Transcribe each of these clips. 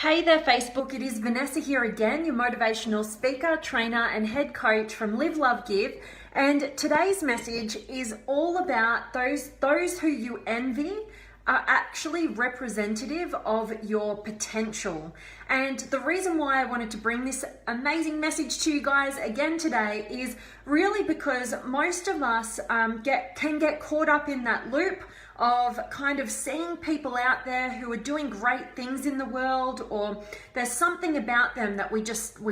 Hey there Facebook, it is Vanessa here again, your motivational speaker, trainer and head coach from Live, Love, Give. And today's message is all about those who you envy are actually representative of your potential. And the reason why I wanted to bring this amazing message to you guys again today is really because most of us can get caught up in that loop of kind of seeing people out there who are doing great things in the world, or there's something about them that we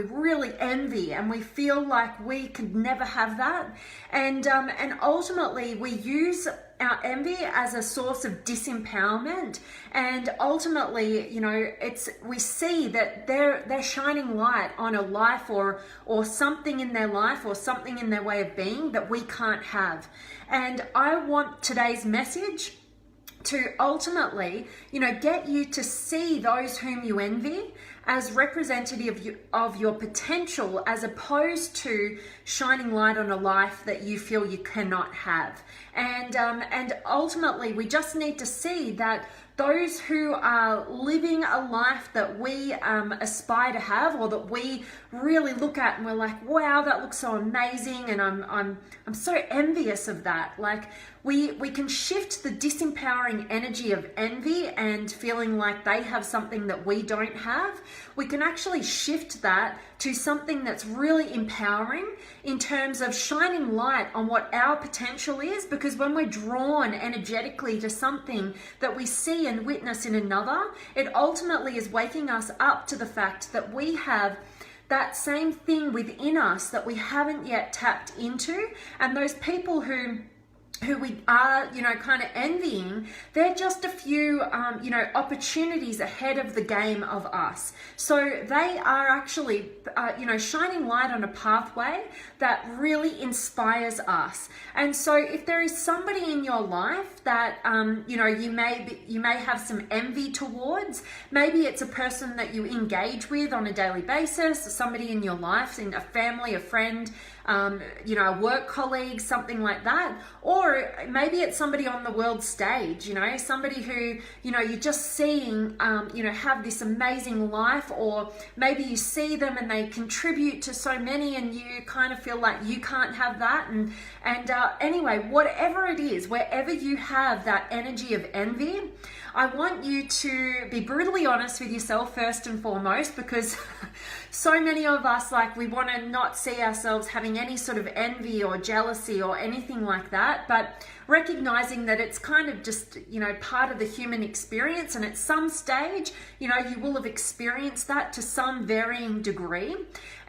really envy and we feel like we could never have that. And ultimately we use our envy as a source of disempowerment, and ultimately, you know, we see that they're shining light on a life or something in their life or something in their way of being that we can't have. And I want today's message to ultimately, you know, get you to see those whom you envy as representative of your potential, as opposed to shining light on a life that you feel you cannot have. And ultimately, we just need to see that those who are living a life that we aspire to have, or that we really look at and we're like, wow, that looks so amazing, and I'm so envious of that. Like we can shift the disempowering energy of envy and feeling like they have something that we don't have. We can actually shift that to something that's really empowering in terms of shining light on what our potential is, because when we're drawn energetically to something that we see and witness in another, it ultimately is waking us up to the fact that we have that same thing within us that we haven't yet tapped into. And those people who we are, you know, kind of envying, they're just a few, you know, opportunities ahead of the game of us. So they are actually, you know, shining light on a pathway that really inspires us. And so if there is somebody in your life that, you know, you may have some envy towards, maybe it's a person that you engage with on a daily basis, somebody in your life, in a family, a friend, you know, a work colleague, something like that. Or maybe it's somebody on the world stage, you know, somebody who, you know, you're just seeing, you know, have this amazing life, or maybe you see them and they contribute to so many and you kind of feel like you can't have that. And anyway, whatever it is, wherever you have that energy of envy, I want you to be brutally honest with yourself first and foremost, because so many of us, like, we want to not see ourselves having any sort of envy or jealousy or anything like that, but recognizing that it's kind of just, you know, part of the human experience, and at some stage, you know, you will have experienced that to some varying degree.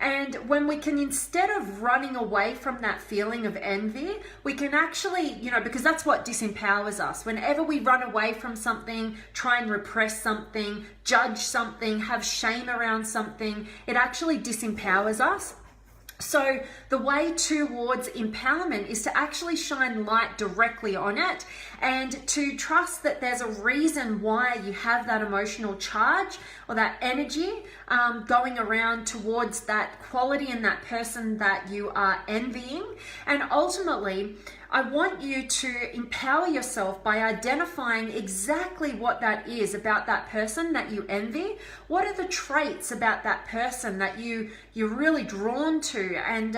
And when we can, instead of running away from that feeling of envy, we can actually, you know, because that's what disempowers us. Whenever we run away from something, try and repress something, judge something, have shame around something, it actually disempowers us. So the way towards empowerment is to actually shine light directly on it, and to trust that there's a reason why you have that emotional charge or that energy going around towards that quality and that person that you are envying. And ultimately, I want you to empower yourself by identifying exactly what that is about that person that you envy. What are the traits about that person that you're really drawn to, and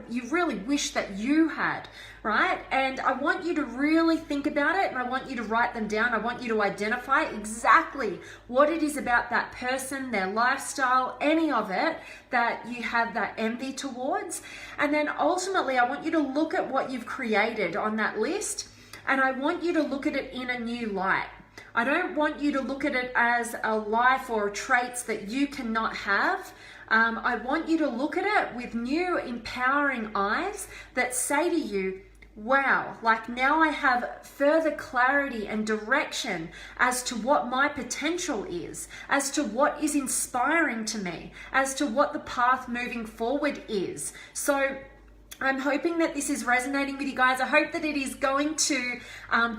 you really wish that you had, right? And I want you to really think about it, and I want you to write them down. I want you to identify exactly what it is about that person, their lifestyle, any of it that you have that envy towards. And then ultimately, I want you to look at what you've created on that list, and I want you to look at it in a new light. I don't want you to look at it as a life or traits that you cannot have. I want you to look at it with new empowering eyes that say to you, wow, like now I have further clarity and direction as to what my potential is, as to what is inspiring to me, as to what the path moving forward is. So I'm hoping that this is resonating with you guys. I hope that it is going to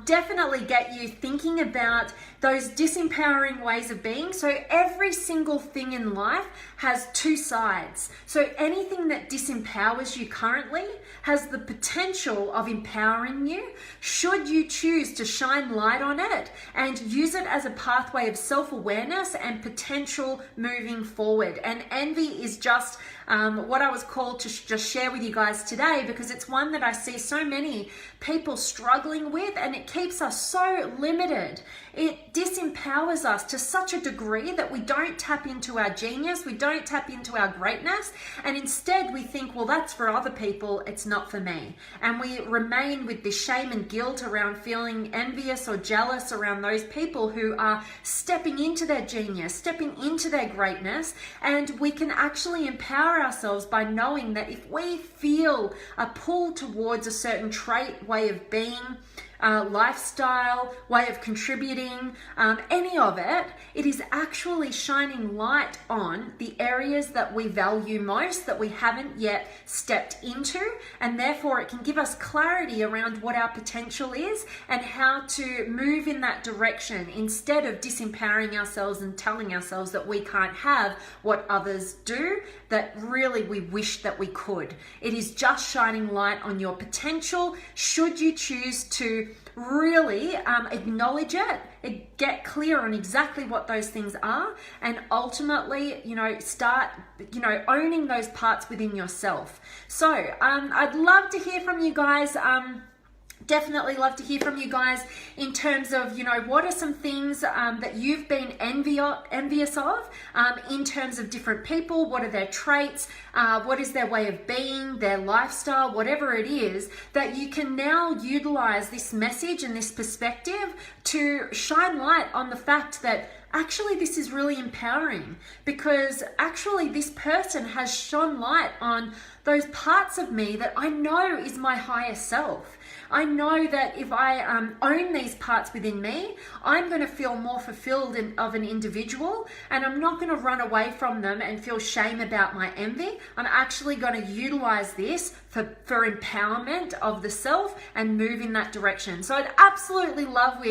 definitely get you thinking about those disempowering ways of being. So every single thing in life has two sides. So anything that disempowers you currently has the potential of empowering you, should you choose to shine light on it and use it as a pathway of self-awareness and potential moving forward. And envy is just what I was called to just share with you guys today, because it's one that I see so many people struggling with, and it keeps us so limited. It disempowers us to such a degree that we don't tap into our genius, we don't tap into our greatness, and instead we think, well, that's for other people, it's not for me. And we remain with this shame and guilt around feeling envious or jealous around those people who are stepping into their genius, stepping into their greatness. And we can actually empower ourselves by knowing that if we feel a pull towards a certain trait, way of being, lifestyle, way of contributing, any of it, it is actually shining light on the areas that we value most, that we haven't yet stepped into, and therefore it can give us clarity around what our potential is and how to move in that direction, instead of disempowering ourselves and telling ourselves that we can't have what others do, that really we wish that we could. It is just shining light on your potential, should you choose to really acknowledge it, get clear on exactly what those things are, and ultimately, start, owning those parts within yourself. So I'd love to hear from you guys. Definitely love to hear from you guys in terms of, what are some things that you've been envious of in terms of different people. What are their traits? What is their way of being, their lifestyle, whatever it is, that you can now utilize this message and this perspective to shine light on the fact that actually this is really empowering, because actually this person has shone light on those parts of me that I know is my higher self. I know that if I own these parts within me, I'm going to feel more fulfilled of an individual, and I'm not going to run away from them and feel shame about my envy. I'm actually going to utilize this for empowerment of the self and move in that direction. So I'd absolutely love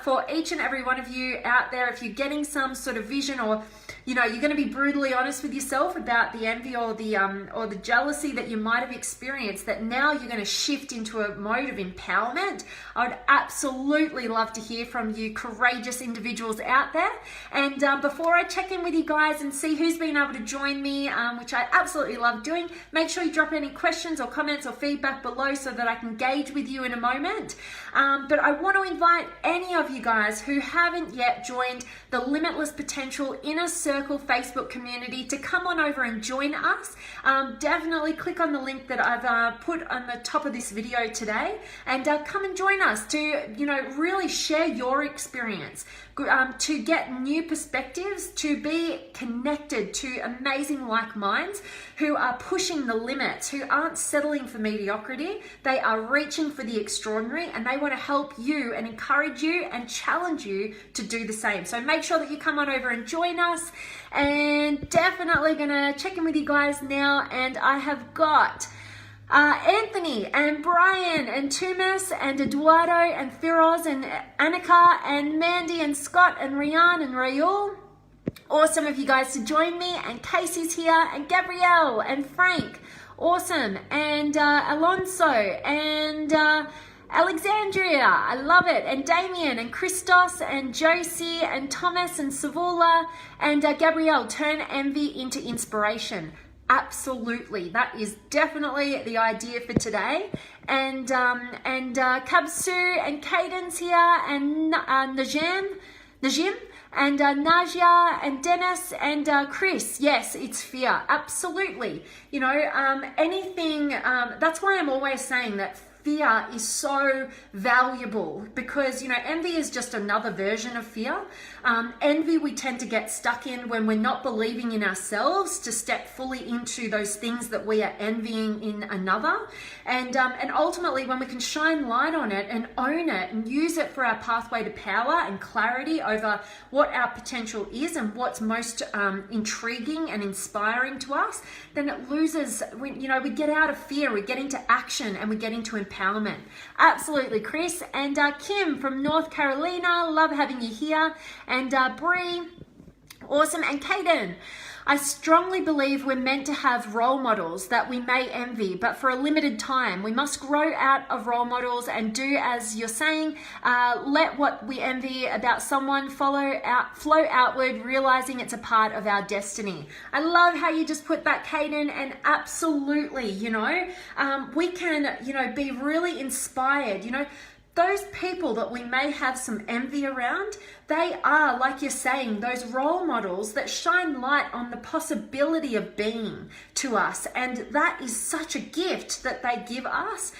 for each and every one of you out there, if you're getting some sort of vision, or you're going to be brutally honest with yourself about the envy or the jealousy that you might have experienced, that now you're going to shift into a mode of empowerment. I would absolutely love to hear from you courageous individuals out there. And before I check in with you guys and see who's been able to join me, which I absolutely love doing, make sure you drop any questions or comments or feedback below so that I can engage with you in a moment. But I want to invite any of you guys who haven't yet joined the Limitless Potential Inner Circle Facebook community to come on over and join us. Definitely click on the link that I've put on the top of this video today, and come and join us to really share your experience, to get new perspectives, to be connected to amazing like minds who are pushing the limits, who aren't settling for mediocrity. They are reaching for the extraordinary, and they want to help you and encourage you and challenge you to do the same. So make sure that you come on over and join us, and definitely gonna check in with you guys now. And I have got Anthony and Brian and Tumas and Eduardo and Firoz and Annika and Mandy and Scott and Rian and Rayul. Awesome of you guys to join me. And Casey's here, and Gabrielle and Frank. Awesome. And Alonso and Alexandria, I love it. And Damien and Christos and Josie and Thomas and Savula and Gabrielle, turn envy into inspiration. Absolutely, that is definitely the idea for today. And Kabsu and Cadence here, and Najim and Najia and Dennis and Chris. Yes, it's fear. Absolutely. Anything. That's why I'm always saying that fear is so valuable, because envy is just another version of fear. Envy we tend to get stuck in when we're not believing in ourselves to step fully into those things that we are envying in another, and ultimately when we can shine light on it and own it and use it for our pathway to power and clarity over what our potential is and what's most intriguing and inspiring to us, then it loses. We get out of fear, we get into action, and we get into empowerment. empowerment. Absolutely, Chris. And Kim from North Carolina, love having you here. And Bree, awesome. And Kaden, I strongly believe we're meant to have role models that we may envy, but for a limited time. We must grow out of role models and do as you're saying. Let what we envy about someone flow outward, realizing it's a part of our destiny. I love how you just put that, Kaden, and absolutely, we can, be really inspired, Those people that we may have some envy around, they are, like you're saying, those role models that shine light on the possibility of being to us. And that is such a gift that they give us.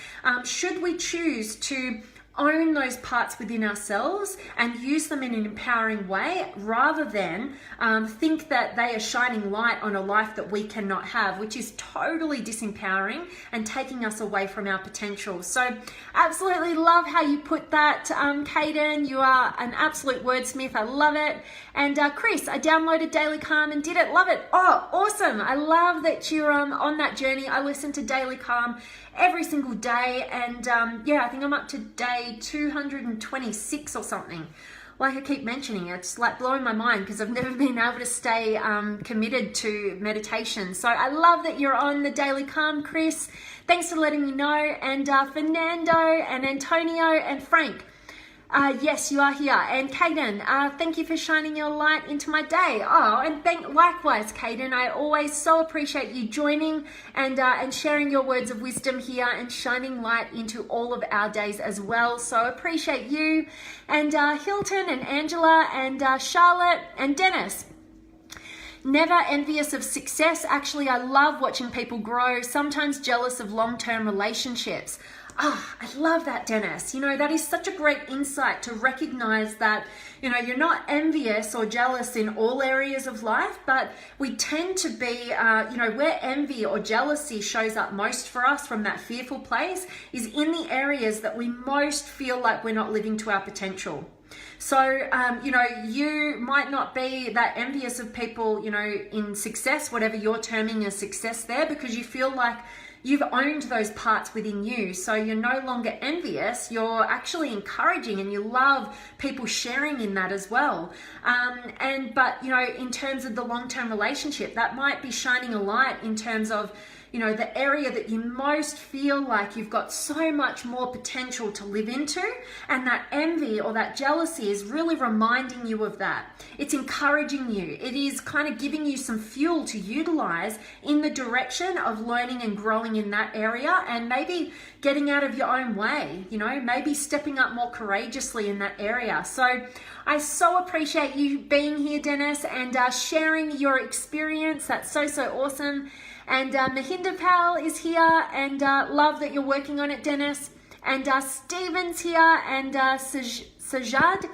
Should we choose to own those parts within ourselves and use them in an empowering way, rather than think that they are shining light on a life that we cannot have, which is totally disempowering and taking us away from our potential. So absolutely love how you put that, Kaden. You are an absolute wordsmith. I love it. And Chris, I downloaded Daily Calm and did it. Love it. Oh, awesome. I love that you're on that journey. I listen to Daily Calm every single day, and I think I'm up to day 226 or something. Like I keep mentioning, it's like blowing my mind because I've never been able to stay committed to meditation. So I love that you're on the Daily Calm, Chris. Thanks for letting me know. And Fernando and Antonio and Frank, yes, you are here. And Kaden, thank you for shining your light into my day. Oh, and likewise, Kaden, I always so appreciate you joining and sharing your words of wisdom here and shining light into all of our days as well. So appreciate you. And Hilton and Angela and Charlotte and Dennis. Never envious of success. Actually, I love watching people grow, sometimes jealous of long-term relationships. I love that, Dennis. That is such a great insight to recognize that, you're not envious or jealous in all areas of life, but we tend to be, where envy or jealousy shows up most for us from that fearful place is in the areas that we most feel like we're not living to our potential. So, you might not be that envious of people, in success, whatever you're terming as success there, because you feel like you've owned those parts within you. So you're no longer envious, you're actually encouraging, and you love people sharing in that as well. But in terms of the long-term relationship, that might be shining a light in terms of, the area that you most feel like you've got so much more potential to live into, and that envy or that jealousy is really reminding you of that. It's encouraging you. It is kind of giving you some fuel to utilize in the direction of learning and growing in that area, and maybe getting out of your own way, maybe stepping up more courageously in that area. So I so appreciate you being here, Dennis, and sharing your experience. That's so awesome. And Mahinda Pal is here, and love that you're working on it, Dennis. And Stephen's here, and Sajad,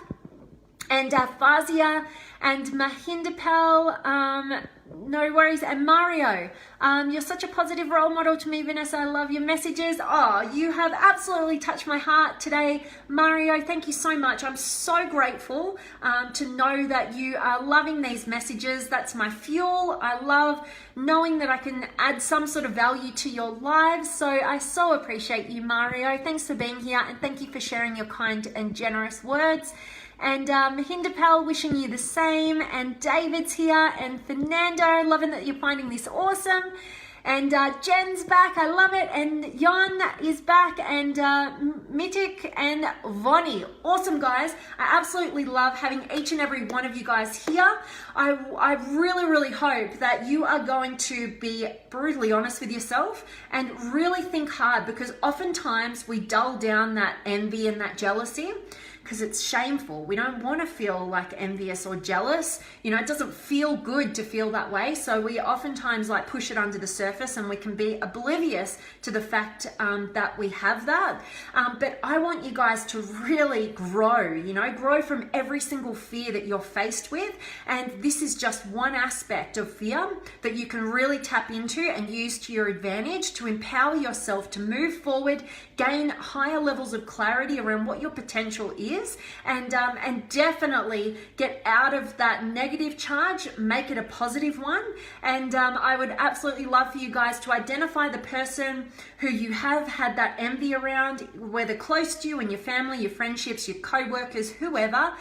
and Fazia, and Mahinda Pal, no worries. And Mario, you're such a positive role model to me, Vanessa. I love your messages. Oh, you have absolutely touched my heart today, Mario. Thank you so much. I'm so grateful to know that you are loving these messages. That's my fuel. I love knowing that I can add some sort of value to your lives. So I so appreciate you, Mario. Thanks for being here, and thank you for sharing your kind and generous words. And Mahinda Pal, wishing you the same. And David's here. And Fernando, loving that you're finding this awesome. And Jen's back. I love it. And Jan is back. And Mitik and Vonnie. Awesome, guys. I absolutely love having each and every one of you guys here. I really hope that you are going to be brutally honest with yourself and really think hard, because oftentimes we dull down that envy and that jealousy because it's shameful. We don't want to feel like envious or jealous. It doesn't feel good to feel that way. So we oftentimes push it under the surface, and we can be oblivious to the fact that we have that. But I want you guys to really grow, grow from every single fear that you're faced with. And this is just one aspect of fear that you can really tap into and use to your advantage to empower yourself to move forward, gain higher levels of clarity around what your potential is, is, and definitely get out of that negative charge, make it a positive one. And I would absolutely love for you guys to identify the person who you have had that envy around, whether close to you in your family, your friendships, your co-workers, whoever,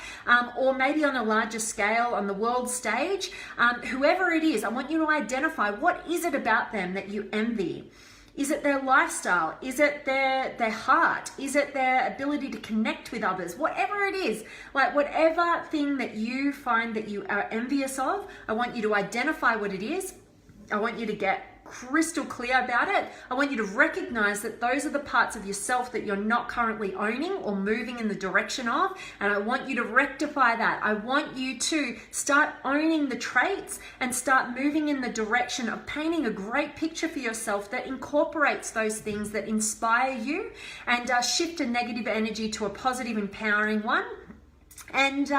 or maybe on a larger scale on the world stage, whoever it is. I want you to identify, what is it about them that you envy? Is it their lifestyle? Is it their heart? Is it their ability to connect with others? Whatever it is, like whatever thing that you find that you are envious of, I want you to identify what it is. I want you to get crystal clear about it. I want you to recognize that those are the parts of yourself that you're not currently owning or moving in the direction of, and I want you to rectify that. I want you to start owning the traits and start moving in the direction of painting a great picture for yourself that incorporates those things that inspire you, and shift a negative energy to a positive, empowering one. And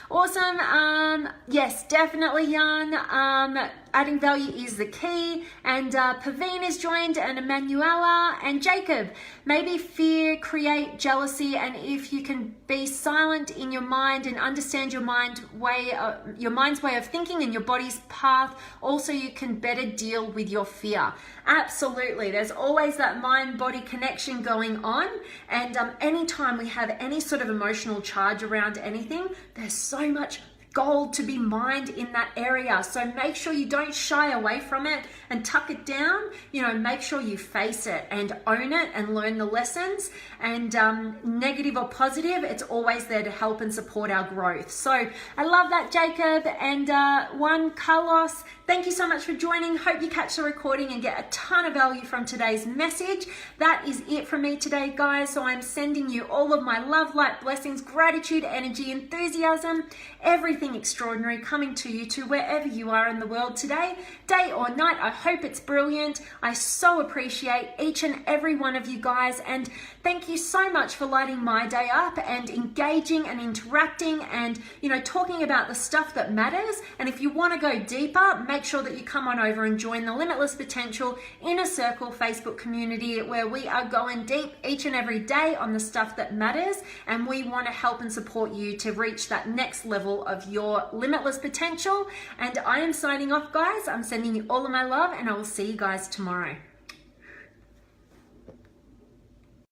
awesome. Yes, definitely, Jan. Adding value is the key. And Paveen is joined, and Emanuela and Jacob. Maybe fear create jealousy, and if you can be silent in your mind and understand your mind's way of thinking and your body's path, also you can better deal with your fear. Absolutely, there's always that mind-body connection going on, and anytime we have any sort of emotional charge around anything, there's so much gold to be mined in that area. So make sure you don't shy away from it and tuck it down. Make sure you face it and own it and learn the lessons. And negative or positive, it's always there to help and support our growth. So I love that, Jacob. And Juan Carlos, thank you so much for joining. Hope you catch the recording and get a ton of value from today's message. That is it from me today, guys. So I'm sending you all of my love, light, blessings, gratitude, energy, enthusiasm, everything extraordinary coming to you to wherever you are in the world today, day or night. I hope it's brilliant. I so appreciate each and every one of you guys, and thank you so much for lighting my day up and engaging and interacting and talking about the stuff that matters. And if you want to go deeper, make sure that you come on over and join the Limitless Potential Inner Circle Facebook community, where we are going deep each and every day on the stuff that matters, and we want to help and support you to reach that next level of your limitless potential. And I am signing off, guys. I'm sending you all of my love, and I will see you guys tomorrow.